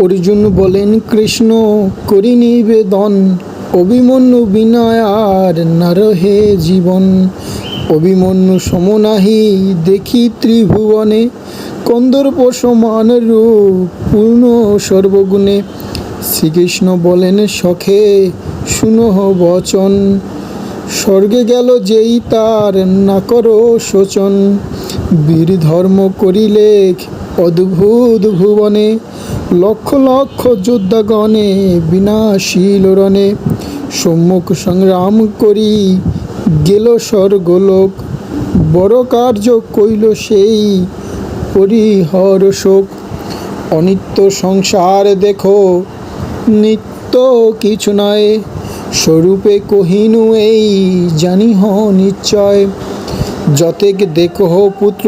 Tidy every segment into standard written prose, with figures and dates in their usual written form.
অর্জুন বলেন কৃষ্ণ করি নিবেদন, অভিমন্যু বিনয় আর নারহে জীবন। অভিমন্যু সমনাহি দেখি ত্রিভুবনে, কন্দর্প সমান রূপ পূর্ণ সর্বগুণে। শ্রীকৃষ্ণ বলেন সখে শুনহ বচন, স্বর্গে গেল যেই তার না করো শোচন। বীর ধর্ম করিলে অদ্ভুত ভুবনে, লক্ষ লক্ষ যোদ্ধাগণে বিনাশীল রণে। সম্মুখ সংগ্রাম করি গেল স্বর্গলোক, বড় কার্য কইল সেই পরিহর শোক। অনিত্য সংসার দেখো নিত্য কিছু নয়, স্বরূপে কহিনু এই জানিহ নিশ্চয়। যতেক দেখো পুত্র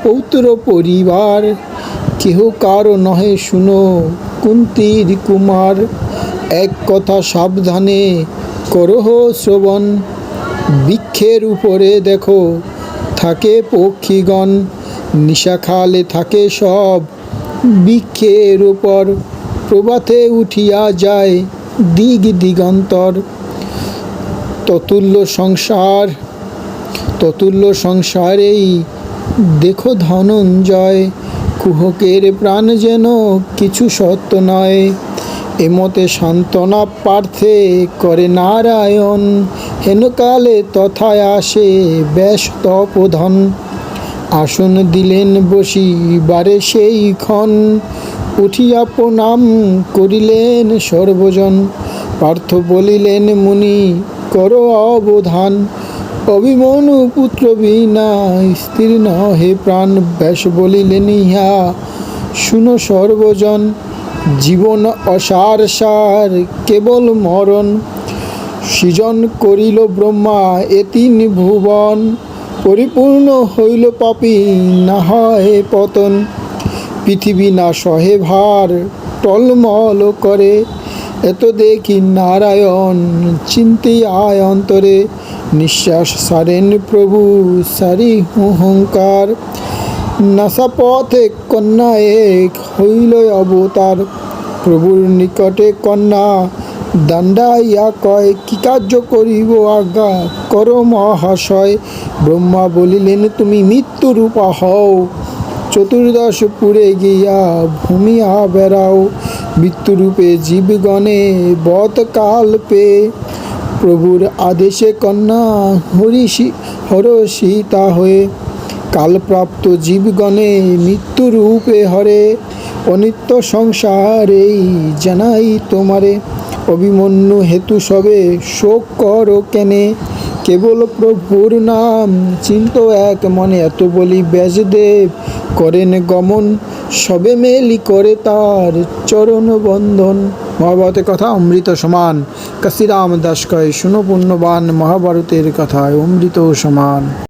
পৌত্র পরিবার, কেহ কারো নহে শুনো কুন্তীর কুমার। এক কথা সাবধানে করহ শ্রবণ, বৃক্ষের উপরে দেখো থাকে পক্ষীগণ। নিশা খালে থাকে সব বৃক্ষের উপর, প্রভাতে উঠিয়া যায় দিগ দিগন্তর। ততুল্য সংসারেই দেখো ধনঞ্জয়, কুহকের প্রাণ যেন কিছু সত্য নয়। এমতে সান্ত্বনা পার্থে করে নারায়ণ, হেনকালে তথায় আসে ব্যাস তপোধন। আসন দিলেন বসিবারে সেই ক্ষণ, উঠিয়া প্রণাম করিলেন সর্বজন। পার্থ বলিলেন মুনি কর অবধান, অভিমন্যু পুত্র বিনা স্থির নহে প্রাণ। ব্যাস বলিলেন ইহা শুনো সর্বজন, জীবন অসার সার কেবল মরণ। সৃজন করিল ব্রহ্মা এ তিন ভুবন, পরিপূর্ণ হইল পাপী না হয় পতন। পৃথিবী না সহে ভার টলমল করে, এত দেখি নারায়ণ চিন্তিয়া অন্তরে। নিঃশ্বাস সারেন প্রভু সারি অহংকার, নাসাপথে কন্যা এক হইল অবতার। প্রভুর নিকটে কন্যা দাণ্ডাইয়া কয়, কি কার্য করিব আজ্ঞা কর মহাশয়। ব্রহ্মা বলিলেন তুমি মৃত্যুরূপা হও, চতুর্দশ পুরে গিয়া ভূমিয়া বেড়াও। মৃত্যুরূপে জীবগণে বত কাল পে, প্রভুর আদেশে কন্যা হরষিতা হয়ে। কালপ্রাপ্ত জীবগণে মৃত্যুরূপে হরে, অনিত্য সংসারেই জানাই তোমারে। অভিমন্যু হেতু সবে শোক কর কেনে, কেবল প্রভুর নাম চিন্ত এক মনে। এত বলি ব্যাসদেব করেন গমন, সবে মেলি করে তার চরণ বন্ধন। মহাভারতের কথা অমৃত সমান, কাশীরাম দাস কয় শুনো পুণ্যবান, মহাভারতের কথায় অমৃত সমান।